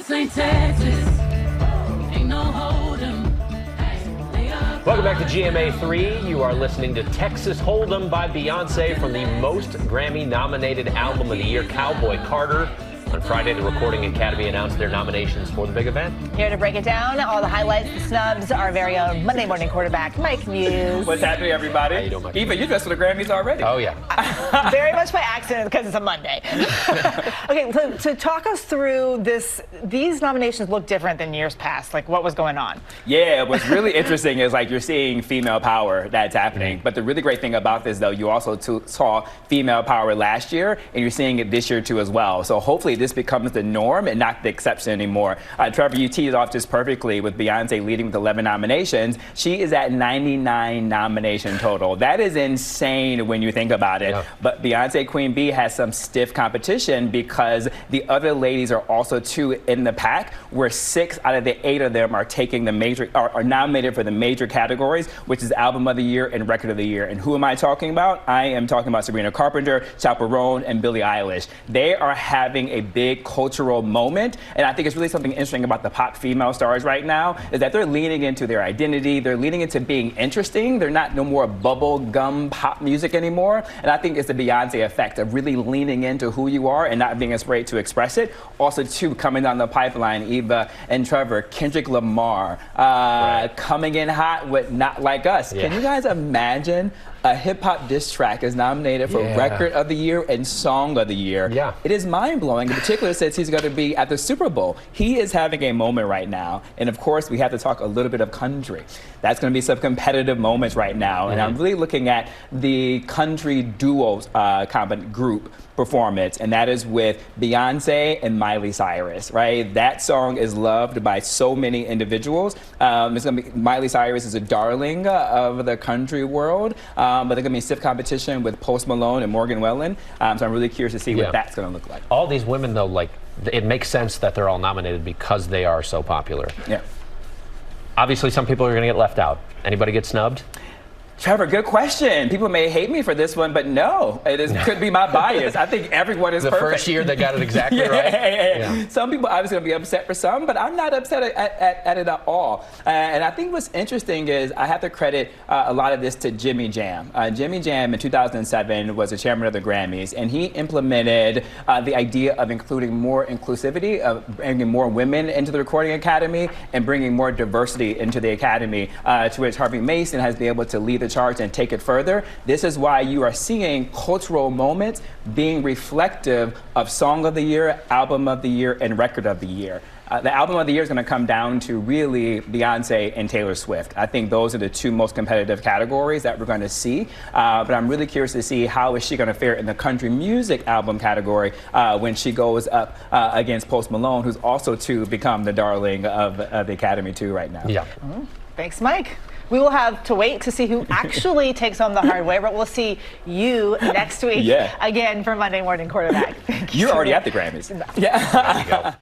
This ain't Texas. Ain't no hold'em. Welcome back to GMA 3. You are listening to Texas Hold'em by Beyonce from the most Grammy-nominated album of the year, Cowboy Carter. On Friday, the Recording Academy announced their nominations for the big event. Here to break it down, all the highlights, the snubs, our very own Monday morning quarterback, Mike Muse. What's happening, everybody? How you doing, Mike? Eva, you dressed for the Grammys already. Oh, yeah. Very much by accident because it's a Monday. Okay, so talk us through this. These nominations look different than years past. Like, what was going on? Yeah, what's really interesting is like you're seeing female power that's happening. But the really great thing about this, though, you also saw female power last year, and you're seeing it this year, too, as well. So hopefully this becomes the norm and not the exception anymore. Trevor, you teed it off just perfectly with Beyonce leading with 11 nominations. She is at 99 nomination total. That is insane when you think about it. Yeah. But Beyonce Queen Bee has some stiff competition because the other ladies are also two in the pack, where 6 out of the 8 of them are taking the major, are nominated for the major categories, which is Album of the Year and Record of the Year. And who am I talking about? I am talking about Sabrina Carpenter, Chaperone, and Billie Eilish. They are having a big cultural moment, and I think it's really something interesting about the pop female stars right now is that they're leaning into their identity, they're leaning into being interesting, they're not no more bubble gum pop music anymore, and I think it's the Beyonce effect of really leaning into who you are and not being afraid to express it. Also, too, coming down the pipeline, Eva and Trevor, Kendrick Lamar coming in hot with Not Like Us. Yeah. Can you guys imagine a hip-hop diss track is nominated for Record of the Year and Song of the Year? Yeah. It is mind-blowing, in particular since he's going to be at the Super Bowl. He is having a moment right now, and of course we have to talk a little bit of country. That's going to be some competitive moments right now, and I'm really looking at the country duos group performance, and that is with Beyonce and Miley Cyrus, right? That song is loved by so many individuals. It's gonna be, Miley Cyrus is a darling of the country world, but there's gonna be stiff competition with Post Malone and Morgan Wallen. So I'm really curious to see what that's gonna look like. All these women, though, like, it makes sense that they're all nominated because they are so popular. Yeah. Obviously, some people are gonna get left out. Anybody get snubbed? Trevor, good question. People may hate me for this one, but no, could be my bias. I think everyone is perfect. The first year they got it exactly right. Yeah. Some people obviously going to be upset for some, but I'm not upset at it at all. And I think what's interesting is I have to credit a lot of this to Jimmy Jam. Jimmy Jam in 2007 was the chairman of the Grammys, and he implemented the idea of including more inclusivity, of bringing more women into the Recording Academy and bringing more diversity into the Academy, to which Harvey Mason has been able to lead the charge and take it further. This is why you are seeing cultural moments being reflective of Song of the Year, Album of the Year, and Record of the Year. The Album of the Year is going to come down to really Beyonce and Taylor Swift. I think those are the two most competitive categories that we're going to see. But I'm really curious to see how is she going to fare in the country music album category when she goes up against Post Malone, who's also to become the darling of the Academy too right now. Yeah. Thanks, Mike. We will have to wait to see who actually takes home the hard way, but we'll see you next week again for Monday Morning Quarterback. You're already at the Grammys. Yeah. There you go.